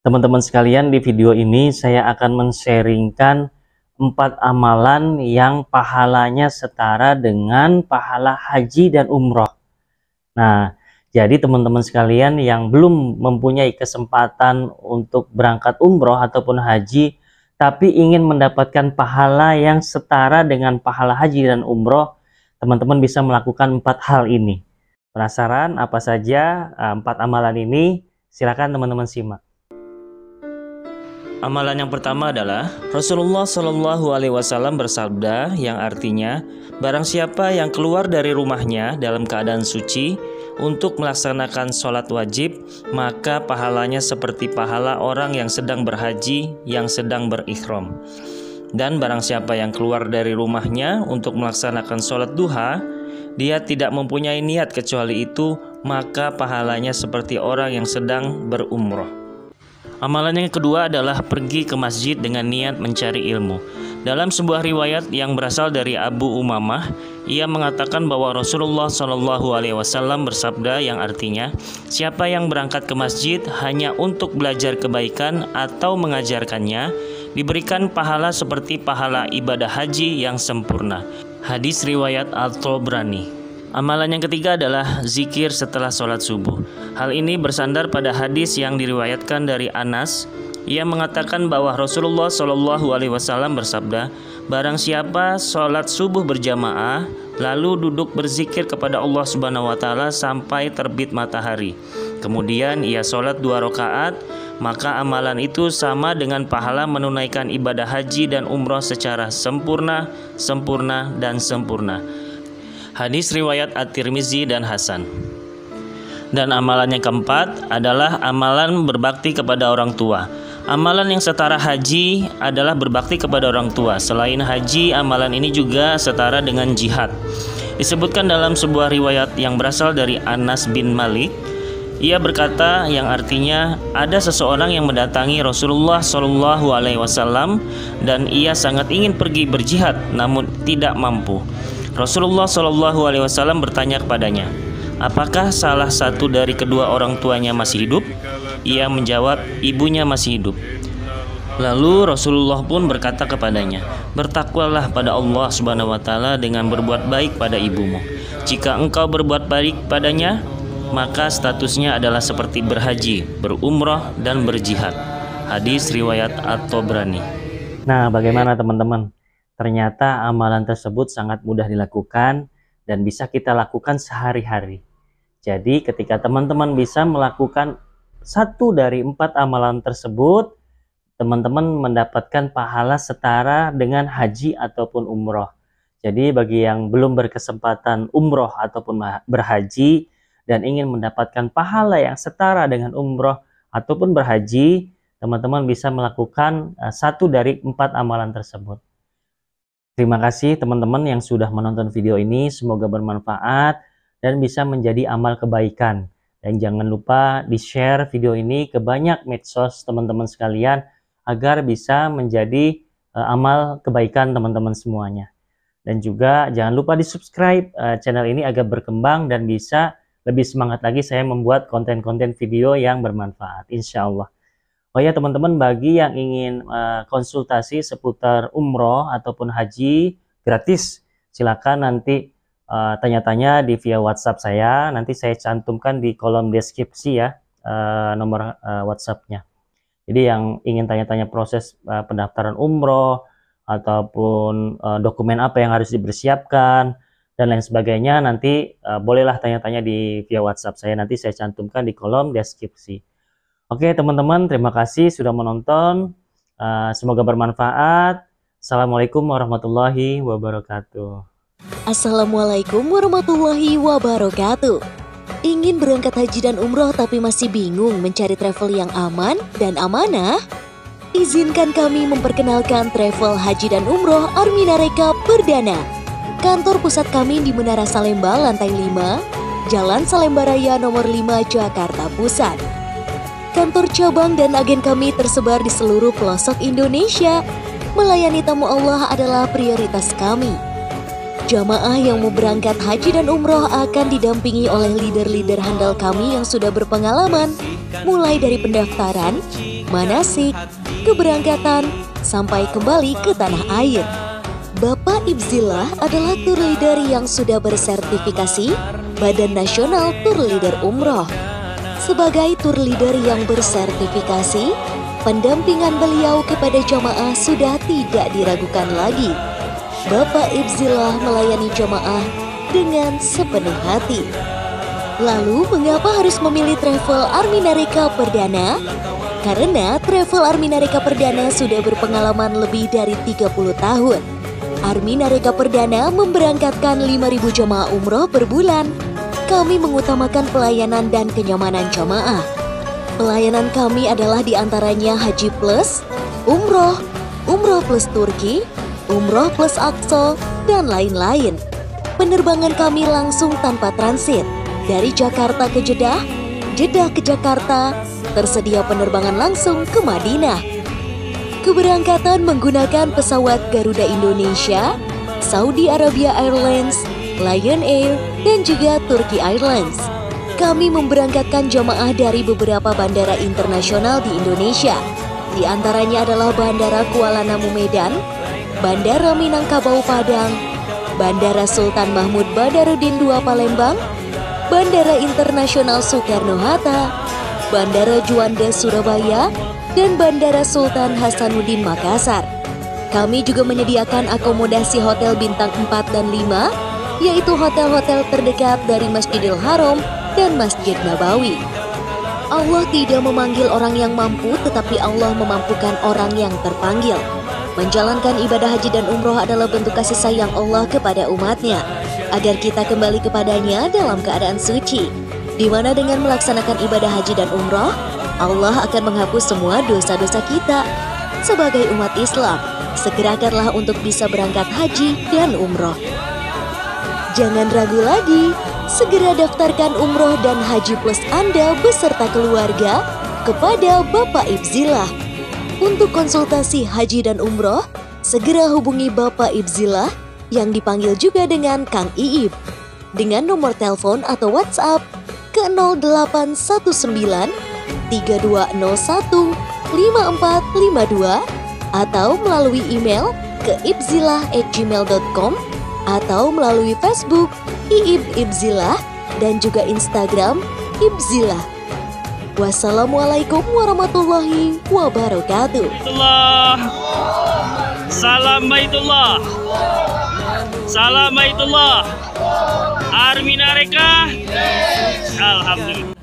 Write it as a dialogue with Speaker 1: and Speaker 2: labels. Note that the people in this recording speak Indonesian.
Speaker 1: Teman-teman sekalian, di video ini saya akan men-sharingkan 4 amalan yang pahalanya setara dengan pahala haji dan umroh. Nah, jadi teman-teman sekalian yang belum mempunyai kesempatan untuk berangkat umroh ataupun haji, tapi ingin mendapatkan pahala yang setara dengan pahala haji dan umroh, teman-teman bisa melakukan 4 hal ini. Penasaran apa saja 4 amalan ini? Silakan teman-teman simak. Amalan yang pertama adalah Rasulullah Shallallahu Alaihi Wasallam bersabda, yang artinya barang siapa yang keluar dari rumahnya dalam keadaan suci untuk melaksanakan sholat wajib, maka pahalanya seperti pahala orang yang sedang berhaji yang sedang berikhram. Dan barang siapa yang keluar dari rumahnya untuk melaksanakan sholat duha, dia tidak mempunyai niat kecuali itu, maka pahalanya seperti orang yang sedang berumroh. Amalan yang kedua adalah pergi ke masjid dengan niat mencari ilmu. Dalam sebuah riwayat yang berasal dari Abu Umamah, ia mengatakan bahwa Rasulullah Shallallahu Alaihi Wasallam bersabda, yang artinya siapa yang berangkat ke masjid hanya untuk belajar kebaikan atau mengajarkannya, diberikan pahala seperti pahala ibadah haji yang sempurna. Hadis riwayat At-Tabrani. Amalan yang ketiga adalah zikir setelah sholat subuh. Hal ini bersandar pada hadis yang diriwayatkan dari Anas. Ia mengatakan bahwa Rasulullah Shallallahu Alaihi Wasallam bersabda, barang siapa sholat subuh berjamaah lalu duduk berzikir kepada Allah Subhanahu Wa Taala sampai terbit matahari, kemudian ia sholat 2 rakaat, maka amalan itu sama dengan pahala menunaikan ibadah haji dan umroh secara sempurna. Hadis riwayat At-Tirmizi dan Hasan. Dan amalan yang keempat adalah amalan berbakti kepada orang tua. Amalan yang setara haji adalah berbakti kepada orang tua. Selain haji, amalan ini juga setara dengan jihad. Disebutkan dalam sebuah riwayat yang berasal dari Anas bin Malik. Ia berkata, yang artinya ada seseorang yang mendatangi Rasulullah Shallallahu Alaihi Wasallam dan ia sangat ingin pergi berjihad namun tidak mampu. Rasulullah Shallallahu Alaihi Wasallam bertanya kepadanya, apakah salah satu dari kedua orang tuanya masih hidup? Ia menjawab, ibunya masih hidup. Lalu Rasulullah pun berkata kepadanya, bertakwalah pada Allah Subhanahu Wa Taala dengan berbuat baik pada ibumu. Jika engkau berbuat baik padanya, maka statusnya adalah seperti berhaji, berumrah, dan berjihad. Hadis riwayat At-Tabrani. Nah, bagaimana teman-teman? Ternyata amalan tersebut sangat mudah dilakukan dan bisa kita lakukan sehari-hari. Jadi ketika teman-teman bisa melakukan 1 dari 4 amalan tersebut, teman-teman mendapatkan pahala setara dengan haji ataupun umroh. Jadi bagi yang belum berkesempatan umroh ataupun berhaji dan ingin mendapatkan pahala yang setara dengan umroh ataupun berhaji, teman-teman bisa melakukan 1 dari 4 amalan tersebut. Terima kasih teman-teman yang sudah menonton video ini, semoga bermanfaat dan bisa menjadi amal kebaikan. Dan jangan lupa di-share video ini ke banyak medsos teman-teman sekalian agar bisa menjadi amal kebaikan teman-teman semuanya. Dan juga jangan lupa di-subscribe channel ini agar berkembang dan bisa lebih semangat lagi saya membuat konten-konten video yang bermanfaat, insya Allah. Oh ya teman-teman, bagi yang ingin konsultasi seputar umroh ataupun haji gratis, silakan nanti tanya-tanya di via WhatsApp saya. Nanti saya cantumkan di kolom deskripsi ya nomor WhatsApp-nya. Jadi yang ingin tanya-tanya proses pendaftaran umroh ataupun dokumen apa yang harus dipersiapkan dan lain sebagainya, nanti bolehlah tanya-tanya di via WhatsApp saya. Nanti saya cantumkan di kolom deskripsi. Oke teman-teman, terima kasih sudah menonton. Semoga bermanfaat. Assalamualaikum warahmatullahi wabarakatuh.
Speaker 2: Assalamualaikum warahmatullahi wabarakatuh. Ingin berangkat haji dan umroh tapi masih bingung mencari travel yang aman dan amanah? Izinkan kami memperkenalkan travel haji dan umroh Armina Reka Perdana. Kantor pusat kami di Menara Salemba, lantai 5, Jalan Salemba Raya nomor 5, Jakarta Pusat. Kantor cabang dan agen kami tersebar di seluruh pelosok Indonesia. Melayani tamu Allah adalah prioritas kami. Jamaah yang mau berangkat haji dan umroh akan didampingi oleh leader-leader handal kami yang sudah berpengalaman, mulai dari pendaftaran, manasik, keberangkatan, sampai kembali ke tanah air. Bapak Ibzillah adalah tour leader yang sudah bersertifikasi Badan Nasional Tour Leader Umroh. Sebagai tour leader yang bersertifikasi, pendampingan beliau kepada jamaah sudah tidak diragukan lagi. Bapak Ibzillah melayani jamaah dengan sepenuh hati. Lalu, mengapa harus memilih travel Arminareka Perdana? Karena travel Arminareka Perdana sudah berpengalaman lebih dari 30 tahun. Arminareka Perdana memberangkatkan 5.000 jamaah umroh per bulan. Kami mengutamakan pelayanan dan kenyamanan jamaah. Pelayanan kami adalah diantaranya Haji Plus, Umroh, Umroh Plus Turki, Umroh Plus Aqsa, dan lain-lain. Penerbangan kami langsung tanpa transit. Dari Jakarta ke Jeddah, Jeddah ke Jakarta, tersedia penerbangan langsung ke Madinah. Keberangkatan menggunakan pesawat Garuda Indonesia, Saudi Arabia Airlines, Lion Air, dan juga Turki Airlines. Kami memberangkatkan jamaah dari beberapa bandara internasional di Indonesia. Di antaranya adalah Bandara Kuala Namu Medan, Bandara Minangkabau Padang, Bandara Sultan Mahmud Badarudin II Palembang, Bandara Internasional Soekarno-Hatta, Bandara Juanda Surabaya, dan Bandara Sultan Hasanuddin Makassar. Kami juga menyediakan akomodasi hotel bintang 4 dan 5, yaitu hotel-hotel terdekat dari Masjidil Haram dan Masjid Nabawi. Allah tidak memanggil orang yang mampu, tetapi Allah memampukan orang yang terpanggil. Menjalankan ibadah haji dan umroh adalah bentuk kasih sayang Allah kepada umatnya, agar kita kembali kepadanya dalam keadaan suci, di mana dengan melaksanakan ibadah haji dan umroh, Allah akan menghapus semua dosa-dosa kita. Sebagai umat Islam, segerakanlah untuk bisa berangkat haji dan umroh. Jangan ragu lagi, segera daftarkan umroh dan haji plus Anda beserta keluarga kepada Bapak Ibzillah. Untuk konsultasi haji dan umroh, segera hubungi Bapak Ibzillah yang dipanggil juga dengan Kang Iib dengan nomor telepon atau WhatsApp ke 0819 3201 5452 atau melalui email ke ibzillah@gmail.com atau melalui Facebook Iib Ibzillah dan juga Instagram Ibzillah. Wassalamualaikum warahmatullahi wabarakatuh.
Speaker 1: Salam Baitullah. Salam Baitullah. Arminareka. Alhamdulillah.